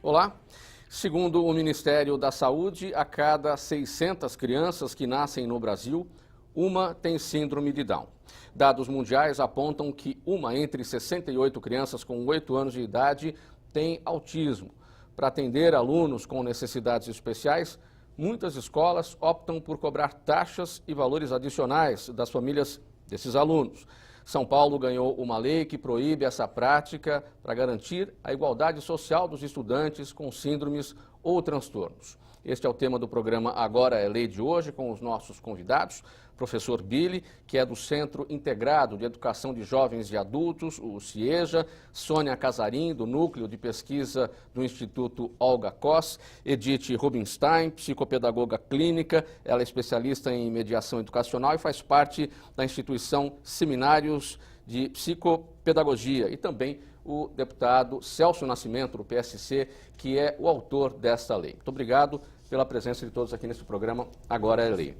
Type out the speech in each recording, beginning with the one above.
Olá. Segundo o Ministério da Saúde, a cada 600 crianças que nascem no Brasil, uma tem síndrome de Down. Dados mundiais apontam que uma entre 68 crianças com 8 anos de idade tem autismo. Para atender alunos com necessidades especiais, muitas escolas optam por cobrar taxas e valores adicionais das famílias desses alunos. São Paulo ganhou uma lei que proíbe essa prática para garantir a igualdade social dos estudantes com síndromes ou transtornos. Este é o tema do programa Agora é Lei de hoje, com os nossos convidados. Professor Billy, que é do Centro Integrado de Educação de Jovens e Adultos, o CIEJA, Sônia Casarim, do Núcleo de Pesquisa do Instituto Olga Koss, Edith Rubinstein, psicopedagoga clínica, ela é especialista em mediação educacional e faz parte da instituição Seminários de Psicopedagogia, e também o deputado Celso Nascimento, do PSC, que é o autor desta lei. Muito obrigado pela presença de todos aqui nesse programa Agora é Lei.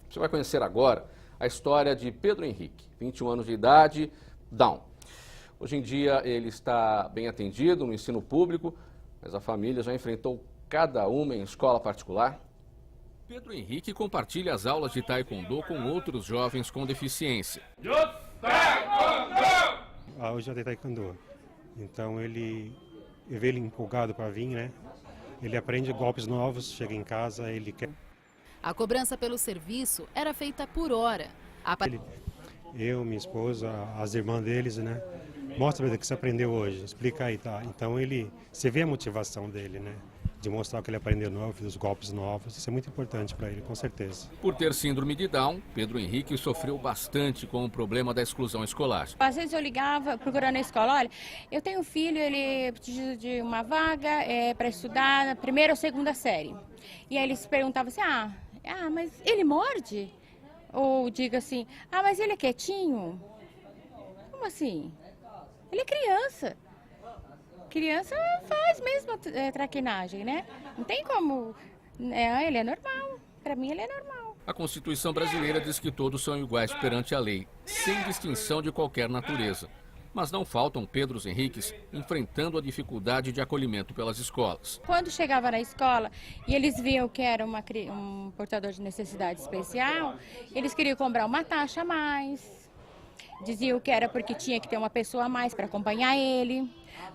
Você vai conhecer agora a história de Pedro Henrique, 21 anos de idade, Down. Hoje em dia ele está bem atendido no ensino público, mas a família já enfrentou cada uma em escola particular. Pedro Henrique compartilha as aulas de taekwondo com outros jovens com deficiência. Hoje eu dei taekwondo, então eu vejo ele empolgado para vir, né? Ele aprende golpes novos, chega em casa, ele quer... A cobrança pelo serviço era feita por hora. Eu, minha esposa, as irmãs deles, né? Mostra para ele o que você aprendeu hoje, explica aí, tá? Então você vê a motivação dele, né? De mostrar o que ele aprendeu novo, os golpes novos, isso é muito importante para ele, com certeza. Por ter síndrome de Down, Pedro Henrique sofreu bastante com o problema da exclusão escolar. Às vezes eu ligava procurando a escola, olha, eu tenho um filho, ele precisa de uma vaga para estudar na primeira ou segunda série. E aí eles perguntavam assim, mas ele morde? Ou diga assim, mas ele é quietinho? Como assim? Ele é criança. Criança faz mesmo traquinagem, né? Não tem como... ele é normal. Para mim, ele é normal. A Constituição brasileira diz que todos são iguais perante a lei, sem distinção de qualquer natureza. Mas não faltam Pedros Henriques enfrentando a dificuldade de acolhimento pelas escolas. Quando chegava na escola e eles viam que era um portador de necessidade especial, eles queriam cobrar uma taxa a mais. Diziam que era porque tinha que ter uma pessoa a mais para acompanhar ele,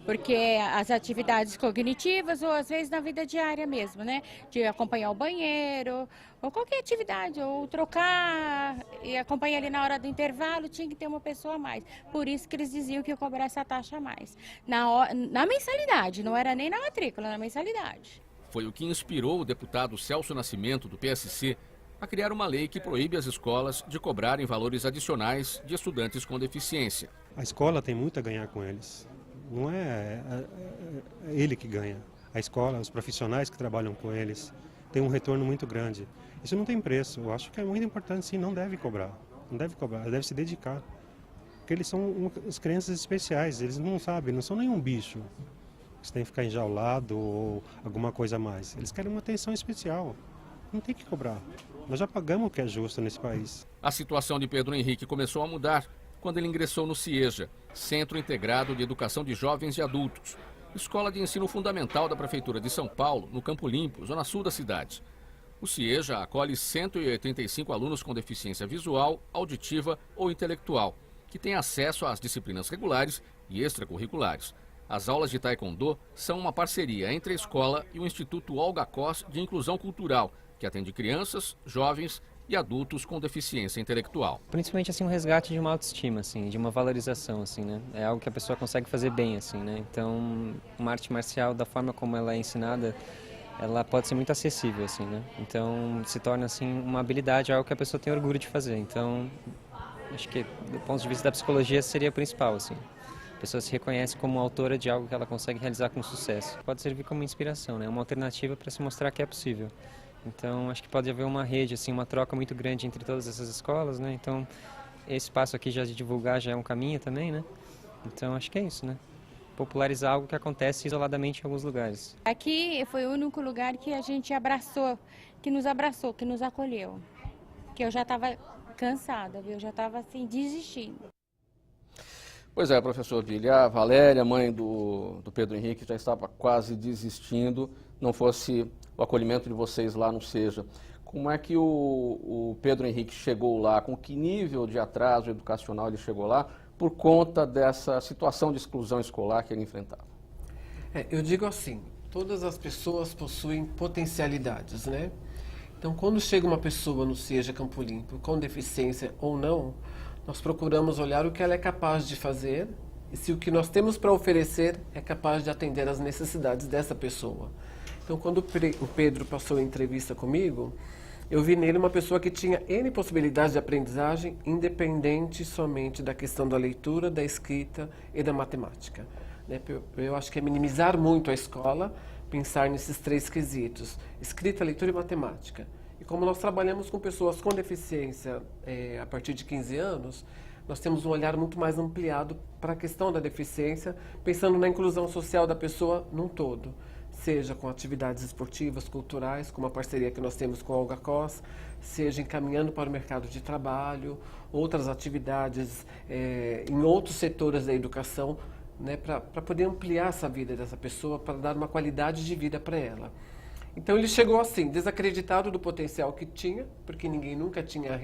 porque as atividades cognitivas ou às vezes na vida diária mesmo, né? De acompanhar o banheiro ou qualquer atividade, ou trocar e acompanhar ali na hora do intervalo, tinha que ter uma pessoa a mais. Por isso que eles diziam que ia cobrar essa taxa a mais. Na mensalidade, não era nem na matrícula, na mensalidade. Foi o que inspirou o deputado Celso Nascimento, do PSC, a criar uma lei que proíbe as escolas de cobrarem valores adicionais de estudantes com deficiência. A escola tem muito a ganhar com eles. Não é ele que ganha. A escola, os profissionais que trabalham com eles, têm um retorno muito grande. Isso não tem preço. Eu acho que é muito importante, sim, não deve cobrar. Não deve cobrar, deve se dedicar. Porque eles são as crianças especiais, eles não sabem, não são nenhum bicho. Eles têm que ficar enjaulado ou alguma coisa a mais. Eles querem uma atenção especial. Não tem que cobrar. Nós já pagamos o que é justo nesse país. A situação de Pedro Henrique começou a mudar quando ele ingressou no CIEJA, Centro Integrado de Educação de Jovens e Adultos, escola de ensino fundamental da Prefeitura de São Paulo, no Campo Limpo, zona sul da cidade. O CIEJA acolhe 185 alunos com deficiência visual, auditiva ou intelectual, que têm acesso às disciplinas regulares e extracurriculares. As aulas de taekwondo são uma parceria entre a escola e o Instituto Olga Koss de Inclusão Cultural, que atende crianças, jovens e adultos com deficiência intelectual. Principalmente assim um resgate de uma autoestima, assim, de uma valorização, assim, né? É algo que a pessoa consegue fazer bem, assim, né? Então, uma arte marcial, da forma como ela é ensinada, ela pode ser muito acessível, assim, né? Então, se torna assim uma habilidade, algo que a pessoa tem orgulho de fazer. Então, acho que do ponto de vista da psicologia seria o principal, assim. A pessoa se reconhece como autora de algo que ela consegue realizar com sucesso. Pode servir como inspiração, né? Uma alternativa para se mostrar que é possível. Então, acho que pode haver uma rede, assim, uma troca muito grande entre todas essas escolas, né? Então, esse passo aqui já de divulgar já é um caminho também, né? Então, acho que é isso, né? Popularizar algo que acontece isoladamente em alguns lugares. Aqui foi o único lugar que a gente abraçou, que nos acolheu. Que eu já estava cansada, viu? Eu já estava, assim, desistindo. Pois é, professor Dili, a Valéria, mãe do Pedro Henrique, já estava quase desistindo, não fosse o acolhimento de vocês lá no SEJA. Como é que o Pedro Henrique chegou lá? Com que nível de atraso educacional ele chegou lá por conta dessa situação de exclusão escolar que ele enfrentava? Eu digo assim, todas as pessoas possuem potencialidades, né? Então, quando chega uma pessoa no SEJA Campo Limpo com deficiência ou não, nós procuramos olhar o que ela é capaz de fazer e se o que nós temos para oferecer é capaz de atender às necessidades dessa pessoa. Então, quando o Pedro passou a entrevista comigo, eu vi nele uma pessoa que tinha N possibilidades de aprendizagem, independente somente da questão da leitura, da escrita e da matemática. Eu acho que é minimizar muito a escola, pensar nesses 3 quesitos, escrita, leitura e matemática. E como nós trabalhamos com pessoas com deficiência a partir de 15 anos, nós temos um olhar muito mais ampliado para a questão da deficiência, pensando na inclusão social da pessoa num todo, seja com atividades esportivas, culturais, como a parceria que nós temos com a Olga Cos, seja encaminhando para o mercado de trabalho, outras atividades em outros setores da educação, né, para poder ampliar essa vida dessa pessoa, para dar uma qualidade de vida para ela. Então ele chegou assim, desacreditado do potencial que tinha, porque ninguém nunca tinha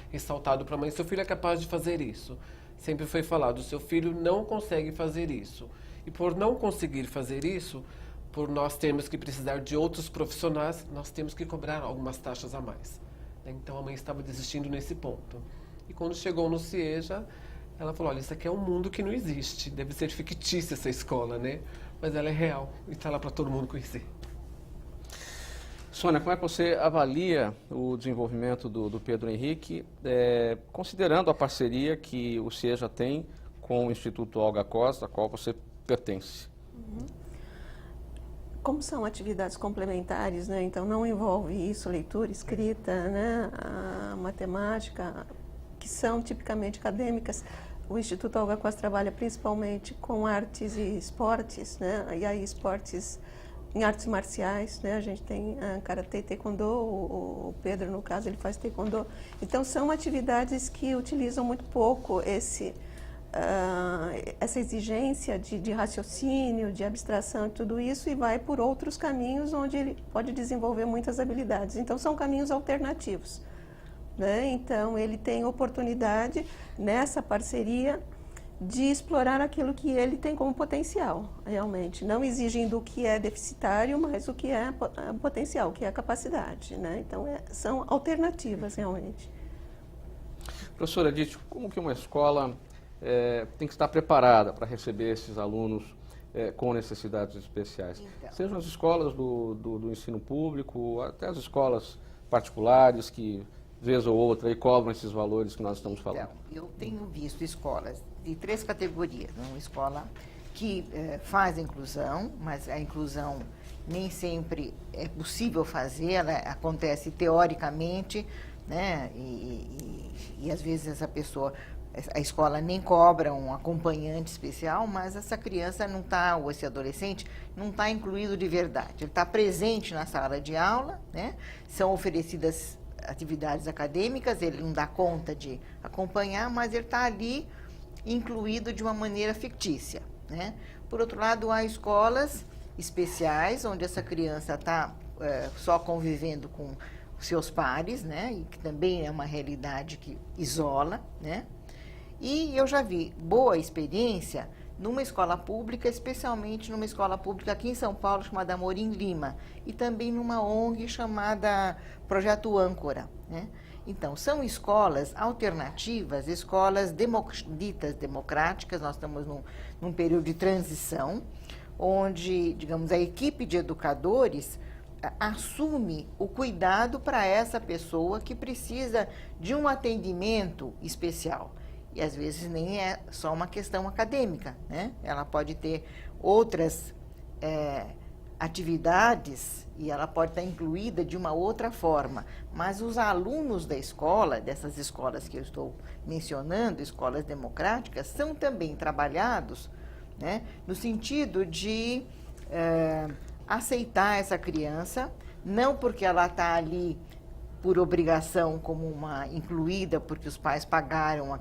ressaltado para a mãe, seu filho é capaz de fazer isso. Sempre foi falado, seu filho não consegue fazer isso. E por não conseguir fazer isso, por nós termos que precisar de outros profissionais, nós temos que cobrar algumas taxas a mais. Então a mãe estava desistindo nesse ponto. E quando chegou no SEJA, ela falou, olha, isso aqui é um mundo que não existe, deve ser fictícia essa escola, né? Mas ela é real e está lá para todo mundo conhecer. Sônia, como é que você avalia o desenvolvimento do Pedro Henrique, considerando a parceria que o SEJA tem com o Instituto Olga Cos, a qual você pertence? Como são atividades complementares, né? Então não envolve isso, leitura, escrita, né? A matemática, que são tipicamente acadêmicas. O Instituto Olga Cos trabalha principalmente com artes e esportes, né? E aí esportes em artes marciais, né? A gente tem karatê e taekwondo, o Pedro, no caso, ele faz taekwondo. Então, são atividades que utilizam muito pouco essa exigência de raciocínio, de abstração e tudo isso, e vai por outros caminhos onde ele pode desenvolver muitas habilidades. Então, são caminhos alternativos, né? Então, ele tem oportunidade, nessa parceria, de explorar aquilo que ele tem como potencial, realmente. Não exigindo o que é deficitário, mas o que é potencial, o que é capacidade, né? Então, são alternativas, realmente. Professora Edith, como que uma escola tem que estar preparada para receber esses alunos com necessidades especiais? Então, sejam as escolas do ensino público, até as escolas particulares que, vez ou outra, aí cobram esses valores que nós estamos falando. Então, eu tenho visto escolas de 3 categorias. Uma escola que faz a inclusão, mas a inclusão nem sempre é possível fazer, ela acontece teoricamente, né? E às vezes a escola nem cobra um acompanhante especial, mas essa criança não está, ou esse adolescente, não está incluído de verdade. Ele está presente na sala de aula, né? São oferecidas atividades acadêmicas, ele não dá conta de acompanhar, mas ele está ali incluído de uma maneira fictícia, né? Por outro lado, há escolas especiais, onde essa criança está só convivendo com seus pares, né? E que também é uma realidade que isola, né? E eu já vi boa experiência numa escola pública, especialmente numa escola pública aqui em São Paulo, chamada Amorim Lima, e também numa ONG chamada Projeto Âncora, né? Então, são escolas alternativas, escolas ditas democráticas. Nós estamos num período de transição, onde, digamos, a equipe de educadores assume o cuidado para essa pessoa que precisa de um atendimento especial. E, às vezes, nem é só uma questão acadêmica, né? Ela pode ter outras atividades e ela pode estar incluída de uma outra forma. Mas os alunos da escola, dessas escolas que eu estou mencionando, escolas democráticas, são também trabalhados, né, no sentido de aceitar essa criança, não porque ela está ali por obrigação como uma incluída, porque os pais pagaram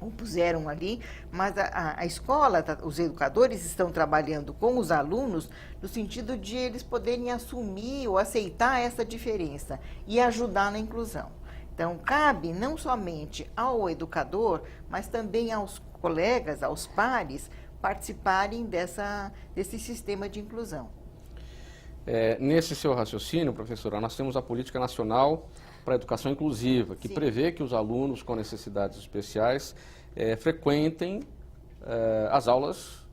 ou puseram ali, mas a escola, os educadores estão trabalhando com os alunos no sentido de eles poderem assumir ou aceitar essa diferença e ajudar na inclusão. Então, cabe não somente ao educador, mas também aos colegas, aos pares, participarem desse sistema de inclusão. Nesse seu raciocínio, professora, nós temos a Política Nacional para a Educação Inclusiva, que prevê que os alunos com necessidades especiais frequentem as aulas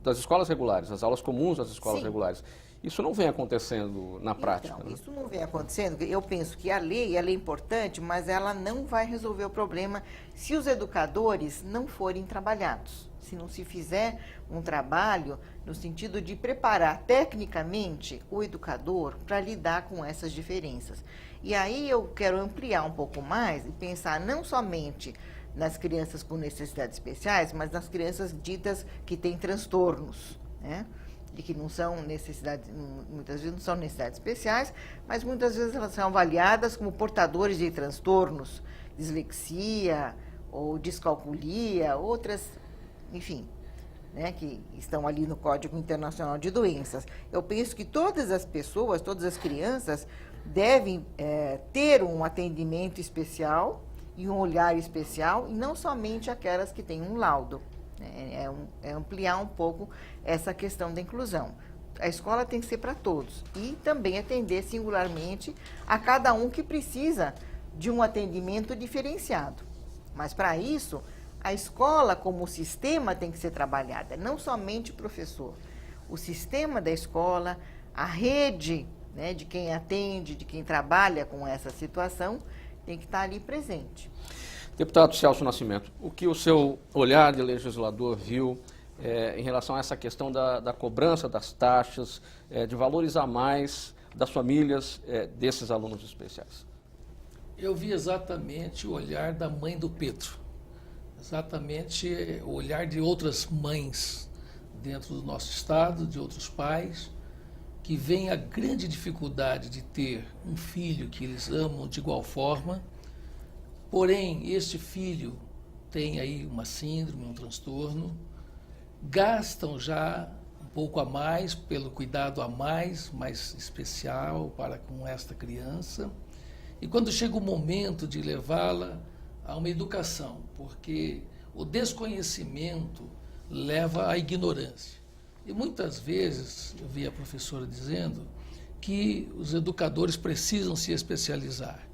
das escolas regulares, as aulas comuns das escolas regulares. Isso não vem acontecendo na prática. Então, né? Isso não vem acontecendo. Eu penso que ela é importante, mas ela não vai resolver o problema se os educadores não forem trabalhados. Se não se fizer um trabalho no sentido de preparar tecnicamente o educador para lidar com essas diferenças. E aí eu quero ampliar um pouco mais e pensar não somente nas crianças com necessidades especiais, mas nas crianças ditas que têm transtornos, né? E que não são necessidades, muitas vezes não são necessidades especiais, mas muitas vezes elas são avaliadas como portadores de transtornos, dislexia ou descalculia, outras, enfim, né, que estão ali no Código Internacional de Doenças. Eu penso que todas as pessoas, todas as crianças devem ter um atendimento especial e um olhar especial, e não somente aquelas que têm um laudo. É ampliar um pouco essa questão da inclusão. A escola tem que ser para todos e também atender singularmente a cada um que precisa de um atendimento diferenciado. Mas para isso, a escola como sistema tem que ser trabalhada, não somente o professor. O sistema da escola, a rede, né, de quem atende, de quem trabalha com essa situação, tem que estar ali presente. Deputado Celso Nascimento, o que o seu olhar de legislador viu em relação a essa questão da cobrança das taxas, de valorizar mais das famílias desses alunos especiais? Eu vi exatamente o olhar da mãe do Pedro, exatamente o olhar de outras mães dentro do nosso estado, de outros pais, que veem a grande dificuldade de ter um filho que eles amam de igual forma. Porém, este filho tem aí uma síndrome, um transtorno, gastam já um pouco a mais, pelo cuidado a mais especial para com esta criança. E quando chega o momento de levá-la a uma educação, porque o desconhecimento leva à ignorância. E muitas vezes, eu vi a professora dizendo que os educadores precisam se especializar.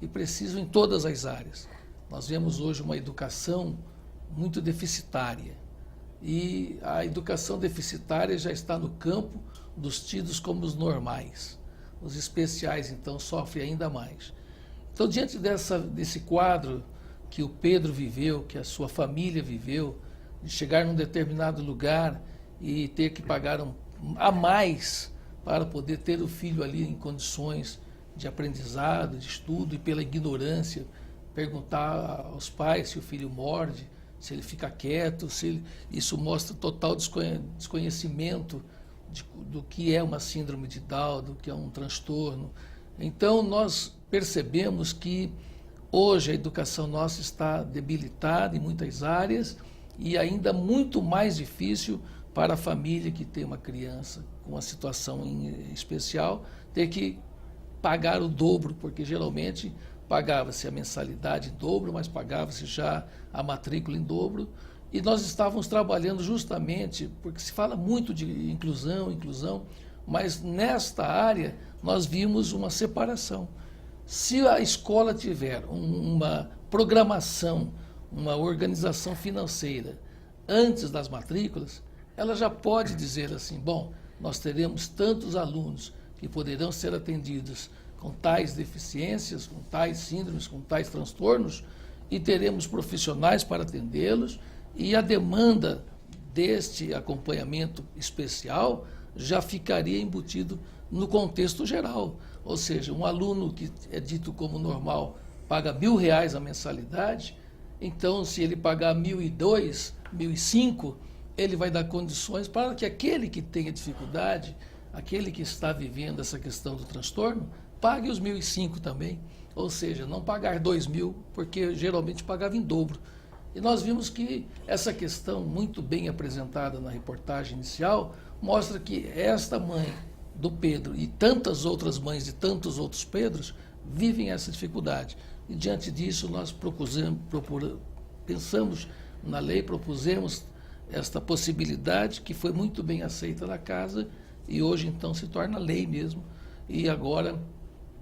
E precisam em todas as áreas. Nós vemos hoje uma educação muito deficitária. E a educação deficitária já está no campo dos tidos como os normais. Os especiais, então, sofrem ainda mais. Então, diante desse quadro que o Pedro viveu, que a sua família viveu, de chegar num determinado lugar e ter que pagar a mais para poder ter o filho ali em condições de aprendizado, de estudo, e pela ignorância, perguntar aos pais se o filho morde, se ele fica quieto, isso mostra total desconhecimento do que é uma síndrome de Down, do que é um transtorno. Então, nós percebemos que hoje a educação nossa está debilitada em muitas áreas e ainda muito mais difícil para a família que tem uma criança com uma situação especial, ter que pagar o dobro, porque geralmente pagava-se a mensalidade em dobro, mas pagava-se já a matrícula em dobro. E nós estávamos trabalhando justamente, porque se fala muito de inclusão, mas nesta área nós vimos uma separação. Se a escola tiver uma programação, uma organização financeira antes das matrículas, ela já pode dizer assim, bom, nós teremos tantos alunos que poderão ser atendidos com tais deficiências, com tais síndromes, com tais transtornos, e teremos profissionais para atendê-los, e a demanda deste acompanhamento especial já ficaria embutido no contexto geral. Ou seja, um aluno que é dito como normal paga R$1.000 a mensalidade, então se ele pagar R$1.002, R$1.005, ele vai dar condições para que aquele que tenha dificuldade, aquele que está vivendo essa questão do transtorno, pague os R$1.005 também. ou seja, não pagar 2.000, porque geralmente pagava em dobro. E nós vimos que essa questão, muito bem apresentada na reportagem inicial, mostra que esta mãe do Pedro e tantas outras mães de tantos outros Pedros vivem essa dificuldade. E diante disso nós pensamos na lei, propusemos esta possibilidade que foi muito bem aceita na casa e hoje então se torna lei mesmo. E agora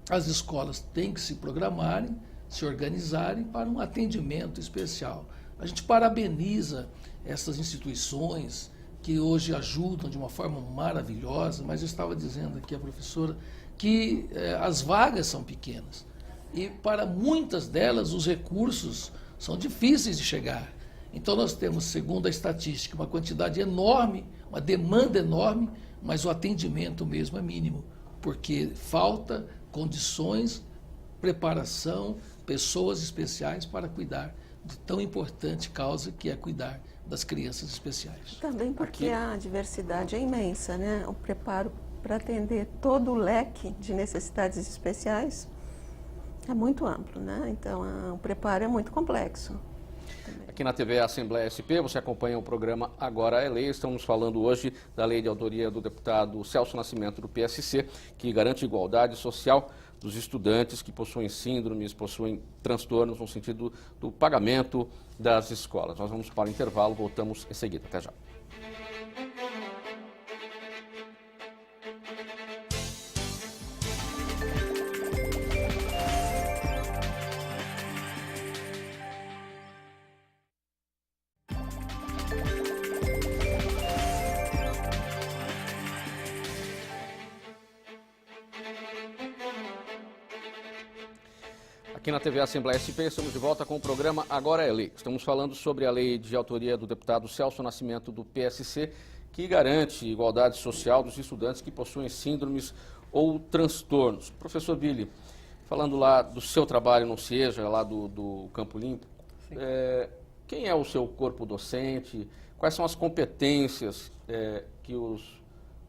as escolas têm que se programarem, se organizarem para um atendimento especial. A gente parabeniza essas instituições que hoje ajudam de uma forma maravilhosa, mas eu estava dizendo aqui a professora que as vagas são pequenas e para muitas delas os recursos são difíceis de chegar. Então nós temos, segundo a estatística, uma quantidade enorme, uma demanda enorme, mas o atendimento mesmo é mínimo, porque falta condições, preparação, pessoas especiais para cuidar de tão importante causa que é cuidar das crianças especiais. Também porque a diversidade é imensa, né? O preparo para atender todo o leque de necessidades especiais é muito amplo, né? Então o preparo é muito complexo. Aqui na TV Assembleia SP, você acompanha o programa Agora é Lei. Estamos falando hoje da lei de autoria do deputado Celso Nascimento, do PSC, que garante igualdade social dos estudantes que possuem síndromes, possuem transtornos no sentido do pagamento das escolas. Nós vamos para o intervalo, voltamos em seguida. Até já. Aqui na TV Assembleia SP, estamos de volta com o programa Agora é Lei. Estamos falando sobre a lei de autoria do deputado Celso Nascimento, do PSC, que garante igualdade social dos estudantes que possuem síndromes ou transtornos. Professor Billy, falando lá do seu trabalho no CIEJA, lá do Campo Limpo, quem é o seu corpo docente? Quais são as competências que os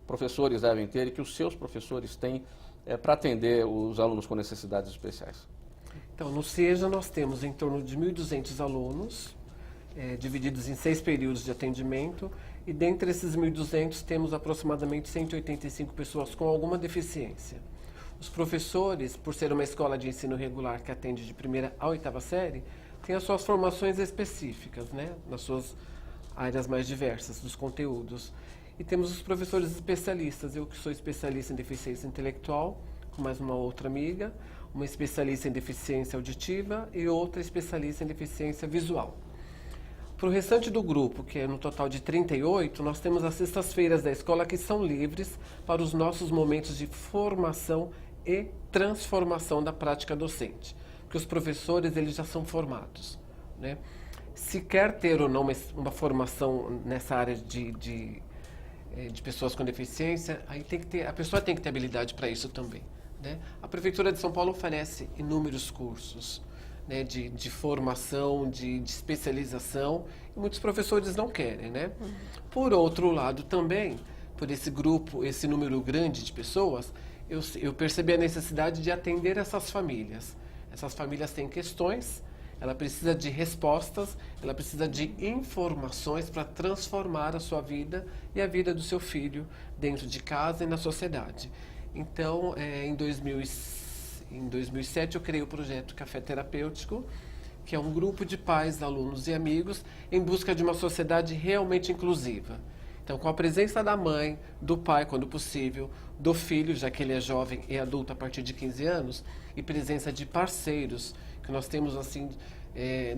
professores devem ter e que os seus professores têm para atender os alunos com necessidades especiais? Então, no CIEJA nós temos em torno de 1.200 alunos, divididos em 6 períodos de atendimento, e dentre esses 1.200 temos aproximadamente 185 pessoas com alguma deficiência. Os professores, por ser uma escola de ensino regular que atende de 1ª a 8ª série, têm as suas formações específicas, né, nas suas áreas mais diversas dos conteúdos. E temos os professores especialistas, eu que sou especialista em deficiência intelectual, com mais uma outra amiga, uma especialista em deficiência auditiva e outra especialista em deficiência visual. Para o restante do grupo, que é no total de 38, nós temos as sextas-feiras da escola que são livres para os nossos momentos de formação e transformação da prática docente. Porque os professores, eles já são formados, né? Se quer ter ou não uma formação nessa área de pessoas com deficiência, aí a pessoa tem que ter habilidade para isso também. Né? A Prefeitura de São Paulo oferece inúmeros cursos, né, de formação, de especialização, e muitos professores não querem. Né? Por outro lado também, por esse grupo, esse número grande de pessoas, eu percebi a necessidade de atender essas famílias. Essas famílias têm questões, ela precisa de respostas, ela precisa de informações para transformar a sua vida e a vida do seu filho dentro de casa e na sociedade. Então, em 2007, eu criei o projeto Café Terapêutico, que é um grupo de pais, alunos e amigos em busca de uma sociedade realmente inclusiva. Então, com a presença da mãe, do pai, quando possível, do filho, já que ele é jovem e adulto a partir de 15 anos, e presença de parceiros, que nós temos, assim,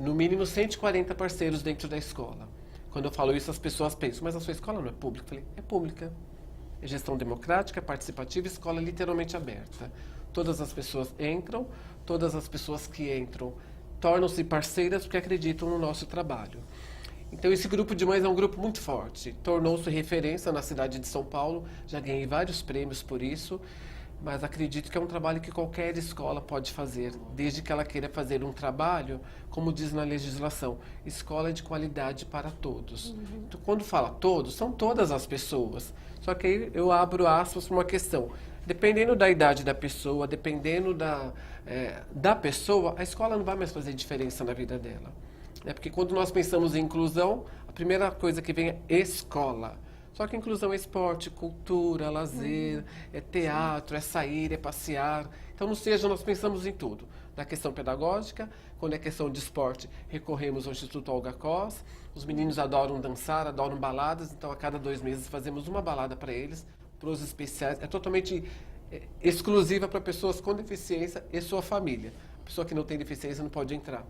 no mínimo 140 parceiros dentro da escola. Quando eu falo isso, as pessoas pensam, mas a sua escola não é pública? Eu falei, é pública. É gestão democrática, participativa, escola literalmente aberta. Todas as pessoas entram, todas as pessoas que entram tornam-se parceiras porque acreditam no nosso trabalho. Então, esse grupo de mães é um grupo muito forte. Tornou-se referência na cidade de São Paulo, já ganhei vários prêmios por isso. mas acredito que é um trabalho que qualquer escola pode fazer, desde que ela queira fazer um trabalho, como diz na legislação, escola de qualidade para todos. Então, quando fala todos, são todas as pessoas. Só que aí eu abro aspas para uma questão. Dependendo da idade da pessoa, dependendo da pessoa, a escola não vai mais fazer diferença na vida dela. Porque quando nós pensamos em inclusão, a primeira coisa que vem é escola. Só que inclusão é esporte, cultura, lazer, é teatro, é sair, é passear. Então, no SEJA, nós pensamos em tudo. Na questão pedagógica, quando é questão de esporte, recorremos ao Instituto Olga Cos. Os meninos adoram dançar, adoram baladas, então a cada 2 meses fazemos uma balada para eles, para os especiais. É totalmente exclusiva para pessoas com deficiência e sua família. A pessoa que não tem deficiência não pode entrar.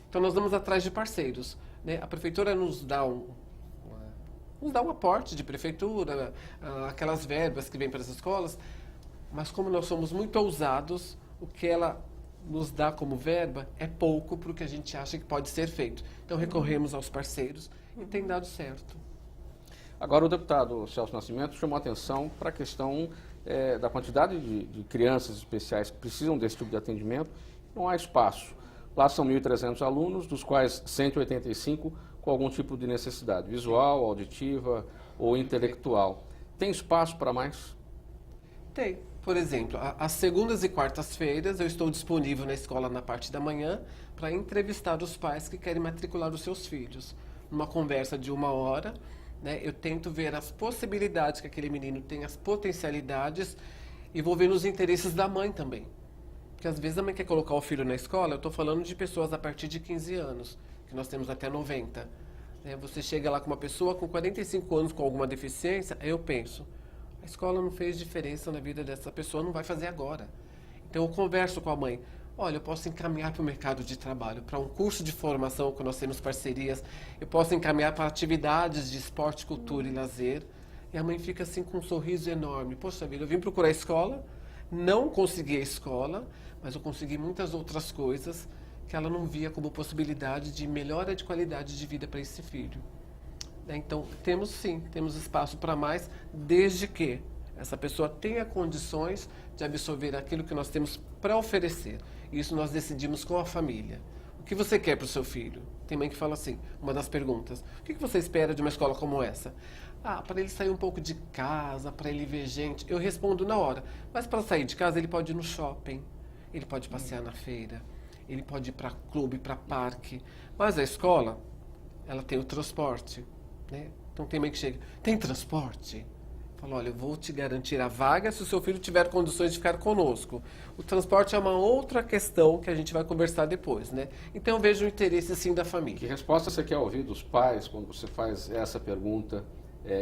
Então, nós vamos atrás de parceiros, né? A prefeitura nos dá um aporte de prefeitura, aquelas verbas que vêm para as escolas, mas como nós somos muito ousados, o que ela nos dá como verba é pouco para o que a gente acha que pode ser feito. Então recorremos aos parceiros e tem dado certo. Agora o deputado Celso Nascimento chamou a atenção para a questão da quantidade de crianças especiais que precisam desse tipo de atendimento. Não há espaço. Lá são 1.300 alunos, dos quais 185 com algum tipo de necessidade, visual, auditiva ou intelectual. Tem espaço para mais? Tem. Por exemplo, às segundas e quartas-feiras eu estou disponível na escola na parte da manhã para entrevistar os pais que querem matricular os seus filhos. Numa conversa de 1 hora, né, eu tento ver as possibilidades que aquele menino tem, as potencialidades, e vou ver os interesses da mãe também. Porque às vezes a mãe quer colocar o filho na escola, eu estou falando de pessoas a partir de 15 anos, que nós temos até 90. Você chega lá com uma pessoa com 45 anos com alguma deficiência, aí eu penso, a escola não fez diferença na vida dessa pessoa, não vai fazer agora. Então eu converso com a mãe, olha, eu posso encaminhar para o mercado de trabalho, para um curso de formação que nós temos parcerias, eu posso encaminhar para atividades de esporte, cultura e lazer. E a mãe fica assim com um sorriso enorme. Poxa vida, eu vim procurar a escola, não consegui a escola, mas eu consegui muitas outras coisas que ela não via como possibilidade de melhora de qualidade de vida para esse filho. Então, temos sim, temos espaço para mais, desde que essa pessoa tenha condições de absorver aquilo que nós temos para oferecer. Isso nós decidimos com a família. O que você quer para o seu filho? Tem mãe que fala assim, uma das perguntas, o que você espera de uma escola como essa? Para ele sair um pouco de casa, para ele ver gente. Eu respondo na hora, mas para sair de casa ele pode ir no shopping, ele pode passear na feira, ele pode ir para clube, para parque. Mas a escola, ela tem o transporte. Né? Então tem mãe que chega, tem transporte? Fala, olha, eu vou te garantir a vaga se o seu filho tiver condições de ficar conosco. O transporte é uma outra questão que a gente vai conversar depois, né? Então eu vejo o interesse, sim, da família. Que resposta você quer ouvir dos pais quando você faz essa pergunta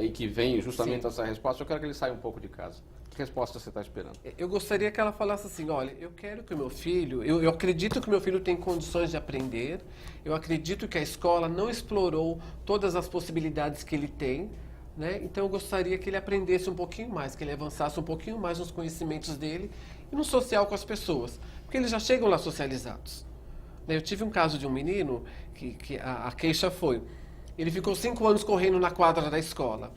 e que vem justamente essa resposta? Eu quero que ele saia um pouco de casa. Que resposta você está esperando? Eu gostaria que ela falasse assim, olha, eu quero que o meu filho, eu acredito que o meu filho tem condições de aprender, eu acredito que a escola não explorou todas as possibilidades que ele tem, né? Então eu gostaria que ele aprendesse um pouquinho mais, que ele avançasse um pouquinho mais nos conhecimentos dele e no social com as pessoas, porque eles já chegam lá socializados. Eu tive um caso de um menino que a queixa foi, ele ficou 5 anos correndo na quadra da escola.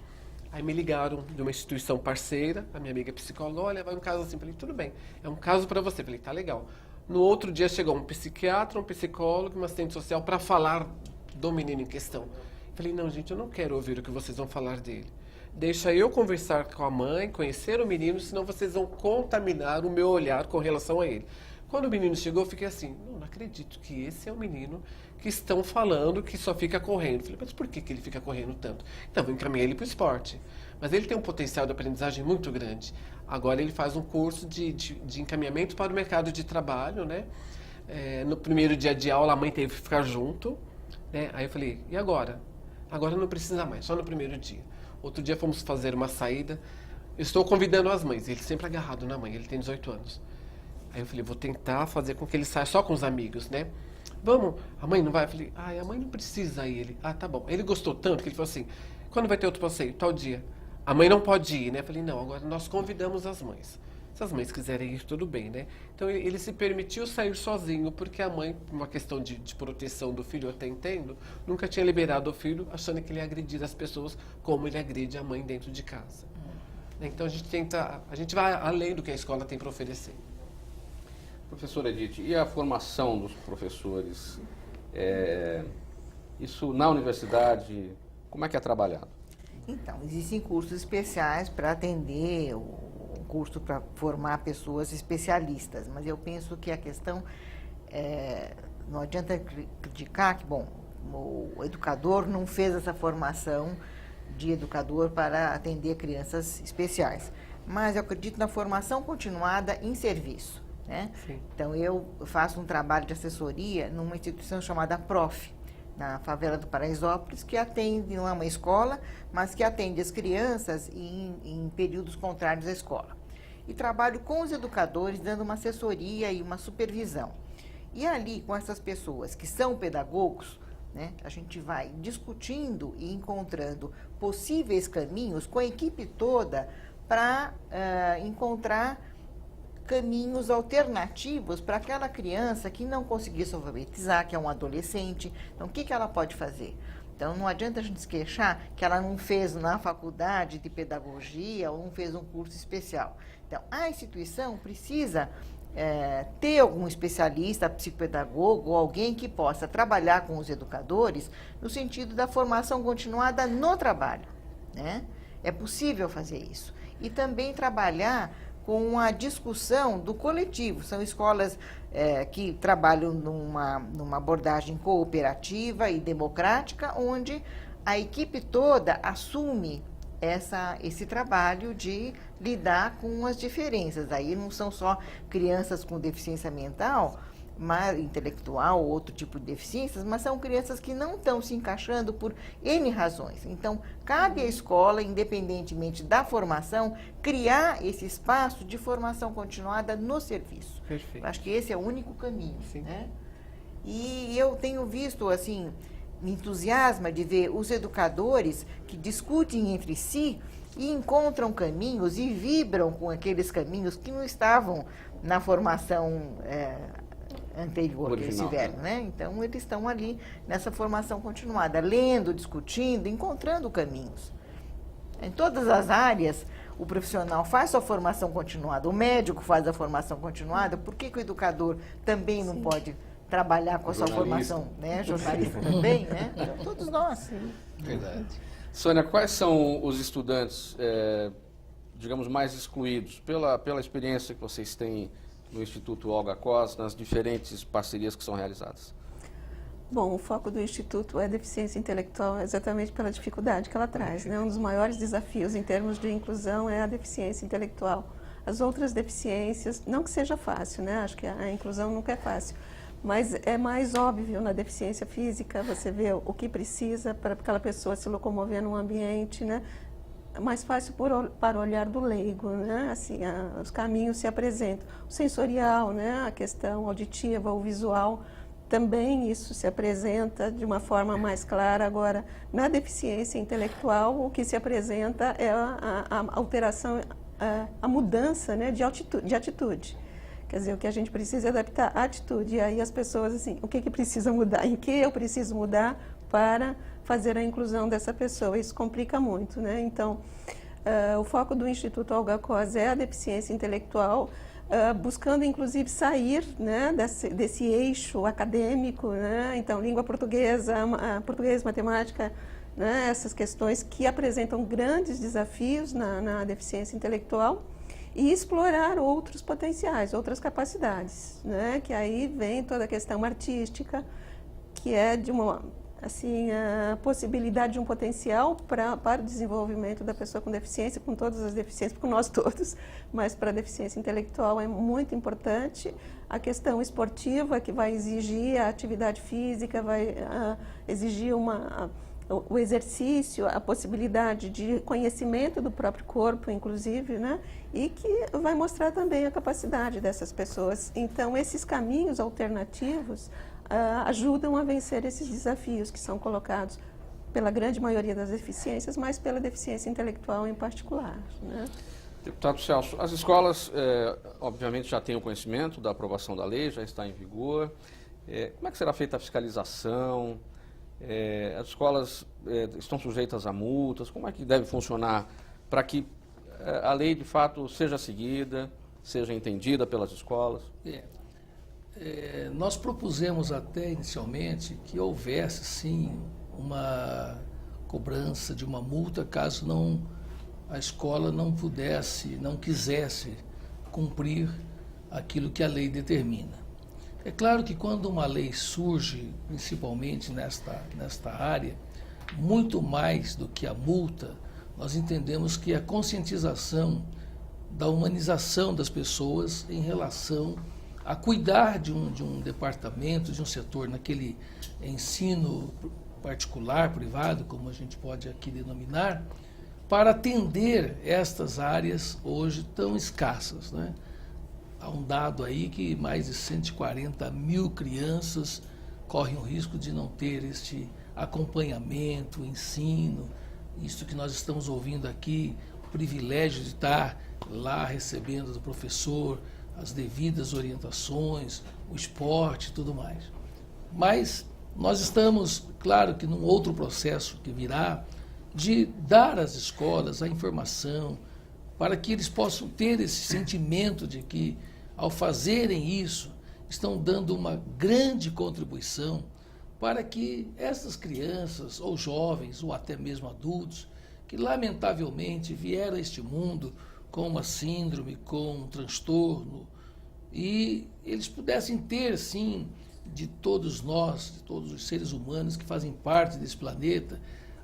Aí me ligaram de uma instituição parceira, a minha amiga é psicóloga, olha, vai um caso assim. Falei, tudo bem, é um caso para você. Falei, tá legal. No outro dia chegou um psiquiatra, um psicólogo, uma assistente social para falar do menino em questão. Falei, não, gente, eu não quero ouvir o que vocês vão falar dele. Deixa eu conversar com a mãe, conhecer o menino, senão vocês vão contaminar o meu olhar com relação a ele. Quando o menino chegou, eu fiquei assim, não acredito que esse é o menino que estão falando que só fica correndo. Falei, mas por que ele fica correndo tanto? Então, vou encaminhar ele para o esporte. Mas ele tem um potencial de aprendizagem muito grande. Agora ele faz um curso de encaminhamento para o mercado de trabalho, né? No primeiro dia de aula, a mãe teve que ficar junto, né? Aí eu falei, e agora? Agora não precisa mais, só no primeiro dia. Outro dia fomos fazer uma saída. Eu estou convidando as mães, ele sempre agarrado na mãe, ele tem 18 anos. Aí eu falei, vou tentar fazer com que ele saia só com os amigos, né? Vamos, a mãe não vai? Eu falei, a mãe não precisa ir. Ele, tá bom. Ele gostou tanto que ele falou assim, quando vai ter outro passeio? Tal dia. A mãe não pode ir, né? Eu falei, não, agora nós convidamos as mães. Se as mães quiserem ir, tudo bem, né? Então ele se permitiu sair sozinho, porque a mãe, por uma questão de proteção do filho, eu até entendo, nunca tinha liberado o filho, achando que ele ia agredir as pessoas como ele agride a mãe dentro de casa. Então a gente vai além do que a escola tem para oferecer. Professora Edith, e a formação dos professores? Isso na universidade, como é que é trabalhado? Então, existem cursos especiais para atender, um curso para formar pessoas especialistas, mas eu penso que a questão, não adianta criticar que, bom, o educador não fez essa formação de educador para atender crianças especiais, mas eu acredito na formação continuada em serviço, né? Então, eu faço um trabalho de assessoria numa instituição chamada PROF, na favela do Paraisópolis, que atende, não é uma escola, mas que atende as crianças em períodos contrários à escola. E trabalho com os educadores, dando uma assessoria e uma supervisão. E ali, com essas pessoas que são pedagogos, né, a gente vai discutindo e encontrando possíveis caminhos com a equipe toda para encontrar caminhos alternativos para aquela criança que não conseguiu se alfabetizar, que é um adolescente. Então, o que ela pode fazer? Então, não adianta a gente se queixar que ela não fez na faculdade de pedagogia ou não fez um curso especial. Então, a instituição precisa ter algum especialista, psicopedagogo ou alguém que possa trabalhar com os educadores no sentido da formação continuada no trabalho, né? É possível fazer isso. E também trabalhar com a discussão do coletivo. São escolas que trabalham numa abordagem cooperativa e democrática, onde a equipe toda assume esse trabalho de lidar com as diferenças. Aí não são só crianças com deficiência mental, intelectual ou outro tipo de deficiências, mas são crianças que não estão se encaixando por N razões. Então, cabe à escola, independentemente da formação, criar esse espaço de formação continuada no serviço. Perfeito. Acho que esse é o único caminho, né? E eu tenho visto, assim, me entusiasma de ver os educadores que discutem entre si e encontram caminhos e vibram com aqueles caminhos que não estavam na formação anterior que eles tiveram, né? Então, eles estão ali nessa formação continuada, lendo, discutindo, encontrando caminhos. Em todas as áreas, o profissional faz sua formação continuada, o médico faz a formação continuada, por que o educador também não pode trabalhar com a sua formação, né? Jornalista também, né? Então, todos nós. Verdade. Sônia, quais são os estudantes, digamos, mais excluídos pela experiência que vocês têm no Instituto Olga Cos, nas diferentes parcerias que são realizadas? Bom, o foco do Instituto é a deficiência intelectual exatamente pela dificuldade que ela traz, né? Um dos maiores desafios em termos de inclusão é a deficiência intelectual. As outras deficiências, não que seja fácil, né? Acho que a inclusão nunca é fácil, mas é mais óbvio na deficiência física, você vê o que precisa para aquela pessoa se locomover num ambiente, né? É mais fácil para o olhar do leigo, né? Assim, os caminhos se apresentam. O sensorial, né? A questão auditiva, o visual, também isso se apresenta de uma forma mais clara. Agora, na deficiência intelectual, o que se apresenta é a alteração, a mudança, né? de atitude. Quer dizer, o que a gente precisa é adaptar a atitude. E aí as pessoas, assim, o que precisa mudar? Em que eu preciso mudar para fazer a inclusão dessa pessoa? Isso complica muito, né? Então, o foco do Instituto Olga Cos é a deficiência intelectual, buscando, inclusive, sair, né, desse eixo acadêmico, né? Então, língua portuguesa, português, matemática, né? Essas questões que apresentam grandes desafios na deficiência intelectual, e explorar outros potenciais, outras capacidades, né? Que aí vem toda a questão artística, que é de uma, assim, a possibilidade de um potencial para o desenvolvimento da pessoa com deficiência, com todas as deficiências, com nós todos, mas para a deficiência intelectual é muito importante. A questão esportiva, que vai exigir a atividade física, vai exigir o exercício, a possibilidade de conhecimento do próprio corpo, inclusive, né? E que vai mostrar também a capacidade dessas pessoas. Então, esses caminhos alternativos ajudam a vencer esses desafios que são colocados pela grande maioria das deficiências, mas pela deficiência intelectual em particular, né? Deputado Celso, as escolas, obviamente, já têm o conhecimento da aprovação da lei, já está em vigor. Como é que será feita a fiscalização? As escolas estão sujeitas a multas? Como é que deve funcionar para que a lei de fato seja seguida, seja entendida pelas escolas? Nós propusemos até inicialmente que houvesse sim uma cobrança de uma multa caso a escola não quisesse cumprir aquilo que a lei determina. É claro que quando uma lei surge, principalmente nesta área, muito mais do que a multa, nós entendemos que a conscientização da humanização das pessoas em relação a cuidar de um departamento, de um setor naquele ensino particular, privado, como a gente pode aqui denominar, para atender estas áreas hoje tão escassas, né? Há um dado aí que mais de 140 mil crianças correm o risco de não ter este acompanhamento, ensino, isso que nós estamos ouvindo aqui, o privilégio de estar lá recebendo do professor as devidas orientações, o esporte e tudo mais. Mas nós estamos, claro que num outro processo que virá, de dar às escolas a informação para que eles possam ter esse sentimento de que, ao fazerem isso, estão dando uma grande contribuição para que essas crianças, ou jovens, ou até mesmo adultos, que lamentavelmente vieram a este mundo com uma síndrome, com um transtorno, e eles pudessem ter, sim, de todos nós, de todos os seres humanos que fazem parte desse planeta,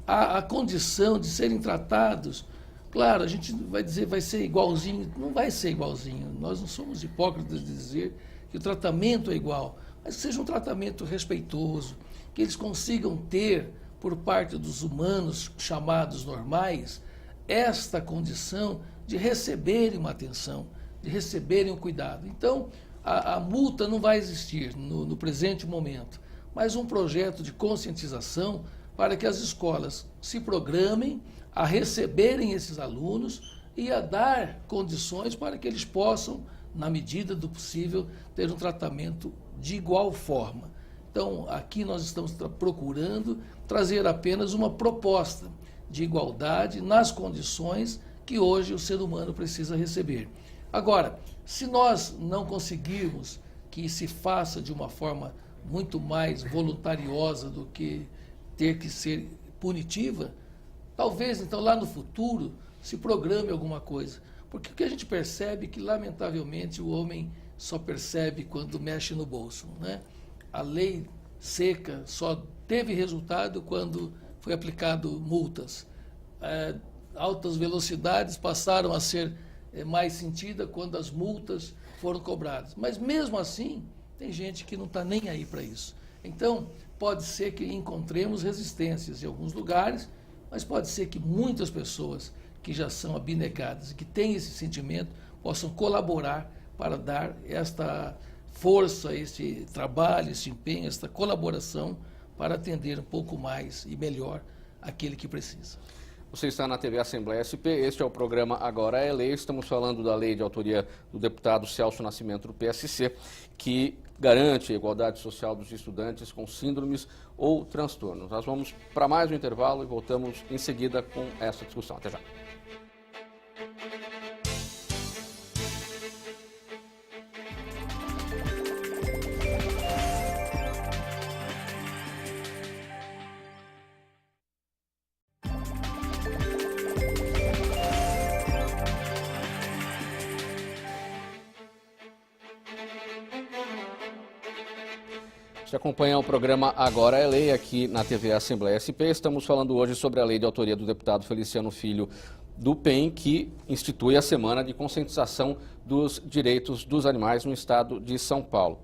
a condição de serem tratados. Claro, a gente vai dizer vai ser igualzinho, não vai ser igualzinho, nós não somos hipócritas de dizer que o tratamento é igual, mas que seja um tratamento respeitoso, que eles consigam ter, por parte dos humanos chamados normais, esta condição de receberem uma atenção, de receberem um cuidado. Então, a multa não vai existir no presente momento, mas um projeto de conscientização para que as escolas se programem a receberem esses alunos e a dar condições para que eles possam, na medida do possível, ter um tratamento de igual forma. Então, aqui nós estamos procurando trazer apenas uma proposta de igualdade nas condições que hoje o ser humano precisa receber. Agora, se nós não conseguirmos que se faça de uma forma muito mais voluntariosa do que ter que ser punitiva, talvez então lá no futuro se programe alguma coisa. Porque o que a gente percebe é que, lamentavelmente, o homem só percebe quando mexe no bolso, né? A lei seca só teve resultado quando foi aplicado multas. Altas velocidades passaram a ser mais sentida quando as multas foram cobradas. Mas mesmo assim, tem gente que não está nem aí para isso. Então, pode ser que encontremos resistências em alguns lugares, mas pode ser que muitas pessoas que já são abnegadas e que têm esse sentimento possam colaborar para dar esta força, esse trabalho, esse empenho, esta colaboração para atender um pouco mais e melhor aquele que precisa. Você está na TV Assembleia SP, este é o programa Agora é Lei. Estamos falando da lei de autoria do deputado Celso Nascimento, do PSC, que garante a igualdade social dos estudantes com síndromes ou transtornos. Nós vamos para mais um intervalo e voltamos em seguida com essa discussão. Até já. Você acompanha o programa Agora é Lei aqui na TV Assembleia SP. Estamos falando hoje sobre a lei de autoria do deputado Feliciano Filho do PEN, que institui a Semana de Conscientização dos Direitos dos Animais no estado de São Paulo.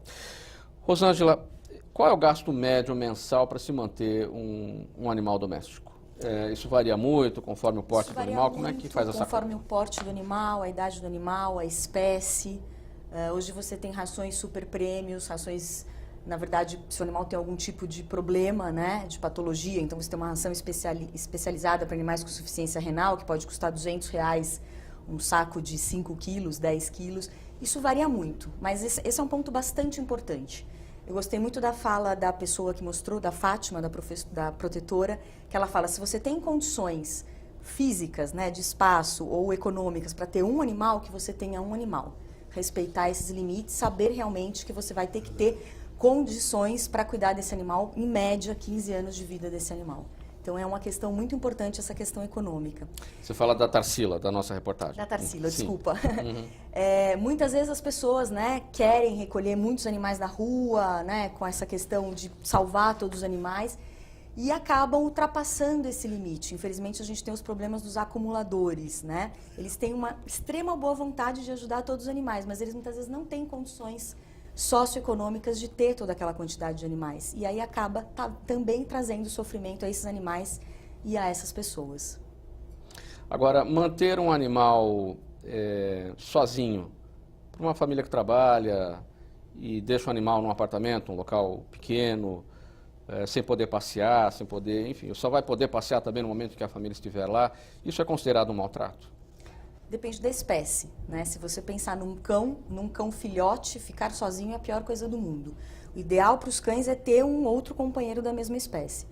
Rosângela, qual é o gasto médio mensal para se manter um animal doméstico? Isso varia muito conforme o porte do animal? Como é que faz essa conta? Conforme o porte do animal, a idade do animal, a espécie. Hoje você tem rações super prêmios, rações... Na verdade, se o animal tem algum tipo de problema, né, de patologia, então você tem uma ração especializada para animais com insuficiência renal, que pode custar R$200, um saco de 5 quilos, 10 quilos. Isso varia muito, mas esse é um ponto bastante importante. Eu gostei muito da fala da pessoa que mostrou, da Fátima, da protetora, que ela fala, se você tem condições físicas, né, de espaço ou econômicas para ter um animal, que você tenha um animal. Respeitar esses limites, saber realmente que você vai ter que ter condições para cuidar desse animal, em média 15 anos de vida desse animal. Então é uma questão muito importante essa questão econômica. Você fala da Tarsila, da nossa reportagem. Da Tarsila, Sim. desculpa. Muitas vezes as pessoas, né, querem recolher muitos animais na rua, né, com essa questão de salvar todos os animais, e acabam ultrapassando esse limite. Infelizmente, a gente tem os problemas dos acumuladores, né? Eles têm uma extrema boa vontade de ajudar todos os animais, mas eles muitas vezes não têm condições socioeconômicas de ter toda aquela quantidade de animais. E aí acaba também trazendo sofrimento a esses animais e a essas pessoas. Agora, manter um animal sozinho, para uma família que trabalha e deixa o animal num apartamento, um local pequeno, sem poder passear, sem poder, enfim, só vai poder passear também no momento que a família estiver lá, isso é considerado um maltrato? Depende da espécie, né? Se você pensar num cão filhote, ficar sozinho é a pior coisa do mundo. O ideal para os cães é ter um outro companheiro da mesma espécie.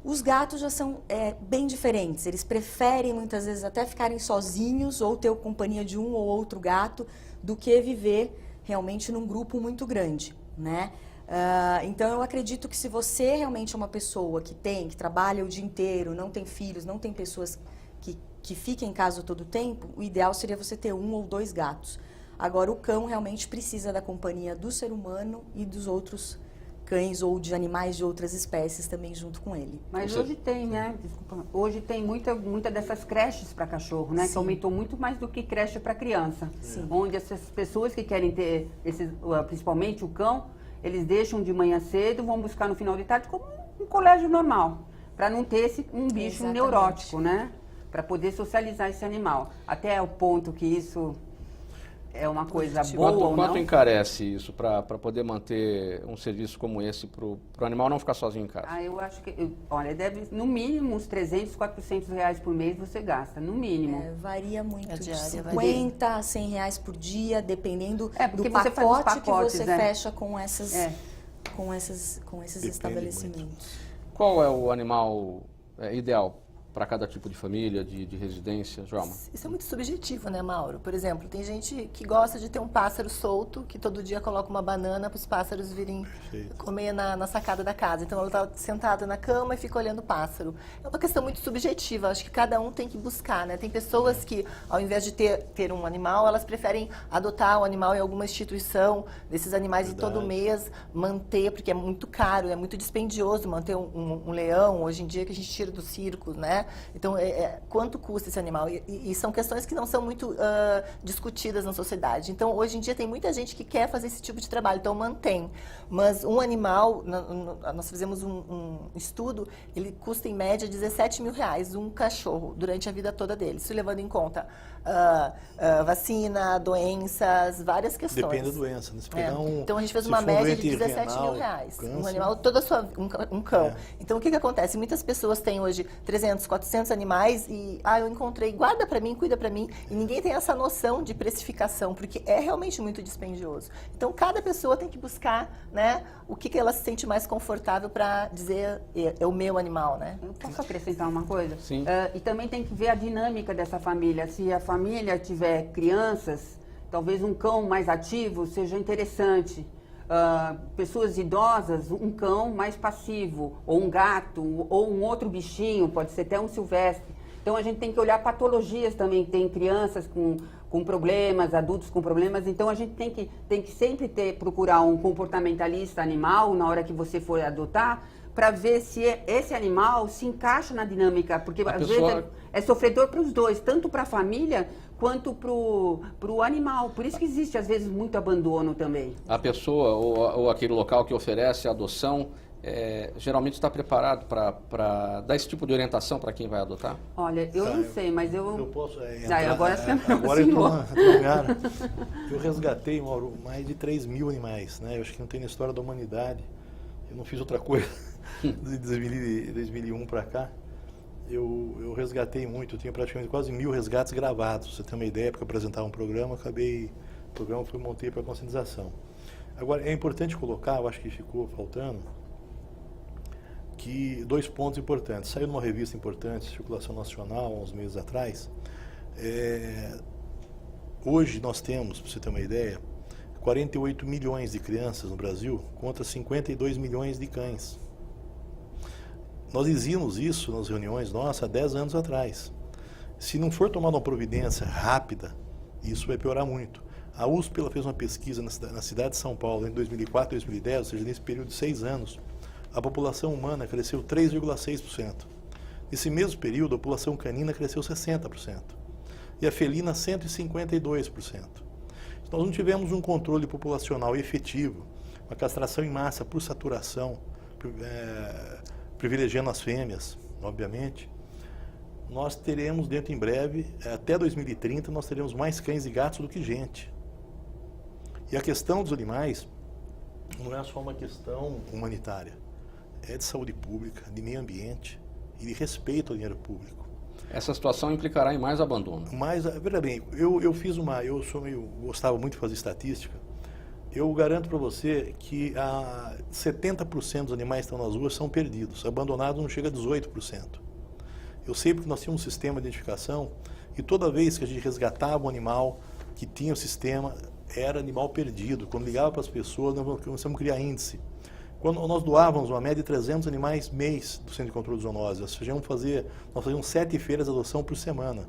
Os gatos já são bem diferentes. Eles preferem muitas vezes até ficarem sozinhos ou ter a companhia de um ou outro gato do que viver realmente num grupo muito grande, né? Então eu acredito que se você realmente é uma pessoa que trabalha o dia inteiro, não tem filhos, não tem pessoas que fiquem em casa todo o tempo, o ideal seria você ter 1 ou 2 gatos. Agora, o cão realmente precisa da companhia do ser humano e dos outros cães ou de animais de outras espécies também junto com ele. Mas hoje tem, né? Desculpa. Hoje tem muita dessas creches para cachorro, né? Sim. Que aumentou muito mais do que creche para criança. Sim. Onde essas pessoas que querem ter, principalmente o cão, eles deixam de manhã cedo, vão buscar no final de tarde como um colégio normal, para não ter um bicho neurótico, né? Para poder socializar esse animal. Até o ponto que isso é uma coisa boa ou não. Quanto encarece isso para poder manter um serviço como esse para o animal não ficar sozinho em casa? Eu acho que, olha, deve, no mínimo, uns 300, 400 reais por mês você gasta, no mínimo. Varia muito, de diária, 50 a 100 reais por dia, dependendo do você pacote que você né? fecha com esses estabelecimentos. Qual é o animal ideal para cada tipo de família, de residência, Joelma? Isso é muito subjetivo, né, Mauro? Por exemplo, tem gente que gosta de ter um pássaro solto, que todo dia coloca uma banana para os pássaros virem comer na sacada da casa. Então, ela está sentada na cama e fica olhando o pássaro. É uma questão muito subjetiva, acho que cada um tem que buscar, né? Tem pessoas que, ao invés de ter um animal, elas preferem adotar um animal em alguma instituição, desses animais de todo mês, manter, porque é muito caro, é muito dispendioso manter um leão, hoje em dia, que a gente tira dos circos, né? Então, quanto custa esse animal? E são questões que não são muito discutidas na sociedade. Então, hoje em dia, tem muita gente que quer fazer esse tipo de trabalho, então mantém. Mas um animal, nós fizemos um estudo, ele custa em média 17 mil reais, um cachorro, durante a vida toda dele. Isso levando em conta vacina, doenças, várias questões. Depende da doença, né? Se pegar então, a gente fez uma média de 17 mil reais. Câncer. Um animal, toda a sua um cão. Então, o que acontece? Muitas pessoas têm hoje 300, 400 animais e, eu encontrei, guarda para mim, cuida para mim, e ninguém tem essa noção de precificação, porque é realmente muito dispendioso. Então, cada pessoa tem que buscar, né, o que ela se sente mais confortável para dizer, é o meu animal, né? Eu posso acrescentar uma coisa? Sim. E também tem que ver a dinâmica dessa família. Se a família tiver crianças, talvez um cão mais ativo seja interessante. Pessoas idosas, um cão mais passivo, ou um gato, ou um outro bichinho, pode ser até um silvestre. Então, a gente tem que olhar patologias também. Tem crianças com problemas, adultos com problemas. Então, a gente tem que sempre procurar um comportamentalista animal na hora que você for adotar, para ver se esse animal se encaixa na dinâmica. Porque, às vezes, é sofredor para os dois, tanto para a família quanto para o animal. Por isso que existe, às vezes, muito abandono também. A pessoa ou aquele local que oferece a adoção geralmente está preparado para dar esse tipo de orientação para quem vai adotar? Olha, eu não sei, mas eu posso agora eu estou na Eu resgatei, Mauro, mais de 3 mil animais, né? Eu acho que não tem na história da humanidade. Eu não fiz outra coisa de 2001 para cá. Eu resgatei muito, eu tinha praticamente quase 1000 resgates gravados. Você tem uma ideia, porque eu apresentava um programa, o programa foi montei para conscientização. Agora, é importante colocar, eu acho que ficou faltando, que 2 pontos importantes. Saiu numa revista importante, Circulação Nacional, há uns meses atrás. Hoje nós temos, para você ter uma ideia, 48 milhões de crianças no Brasil contra 52 milhões de cães. Nós dizíamos isso nas reuniões nossas há 10 anos atrás. Se não for tomada uma providência rápida, isso vai piorar muito. A USP ela fez uma pesquisa na cidade de São Paulo em 2004 e 2010, ou seja, nesse período de 6 anos, a população humana cresceu 3,6%. Nesse mesmo período, a população canina cresceu 60%. E a felina 152%. Nós não tivemos um controle populacional efetivo, uma castração em massa por saturação, privilegiando as fêmeas, obviamente. Nós teremos dentro em breve, até 2030, nós teremos mais cães e gatos do que gente. E a questão dos animais não é só uma questão humanitária, é de saúde pública, de meio ambiente e de respeito ao dinheiro público. Essa situação implicará em mais abandono. Mas, veja bem, eu gostava muito de fazer estatística. Eu garanto para você que 70% dos animais que estão nas ruas são perdidos. Abandonados não chega a 18%. Eu sei porque nós tínhamos um sistema de identificação e toda vez que a gente resgatava um animal que tinha o sistema, era animal perdido. Quando ligava para as pessoas, nós começamos a criar índice. Quando nós doávamos uma média de 300 animais mês do Centro de Controle de Zoonose, nós fazíamos 7 feiras de adoção por semana.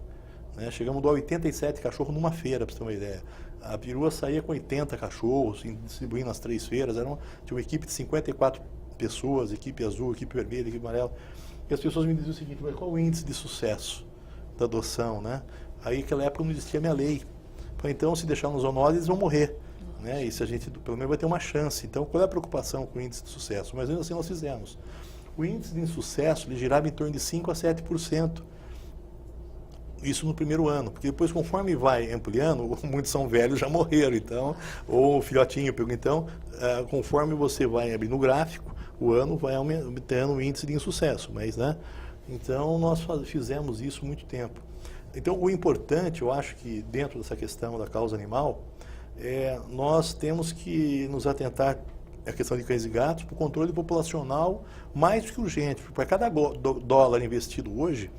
Né? Chegamos a doar 87 cachorros numa feira, para você ter uma ideia. A perua saía com 80 cachorros, distribuindo nas 3 feiras. Tinha uma equipe de 54 pessoas, equipe azul, equipe vermelha, equipe amarela. E as pessoas me diziam o seguinte: mas qual o índice de sucesso da adoção? Né? Aí, naquela época, não existia a minha lei. Então, se deixar nos zoonoses, eles vão morrer. Né? E se a gente, pelo menos, vai ter uma chance. Então, qual é a preocupação com o índice de sucesso? Mas ainda assim nós fizemos. O índice de insucesso ele girava em torno de 5% a 7%. Isso no primeiro ano, porque depois, conforme vai ampliando, muitos são velhos, já morreram, então, ou o filhotinho pegou. Então, conforme você vai abrindo o gráfico, o ano vai aumentando o índice de insucesso. Mas, né? Então, nós fizemos isso há muito tempo. Então, o importante, eu acho que dentro dessa questão da causa animal, nós temos que nos atentar à questão de cães e gatos para o controle populacional mais do que urgente. Para cada dólar investido hoje,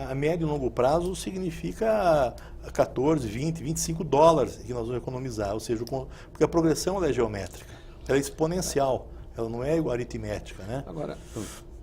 a médio e longo prazo significa 14, 20, 25 dólares que nós vamos economizar. Ou seja, porque a progressão ela é geométrica, ela é exponencial, ela não é aritmética. Né? Agora,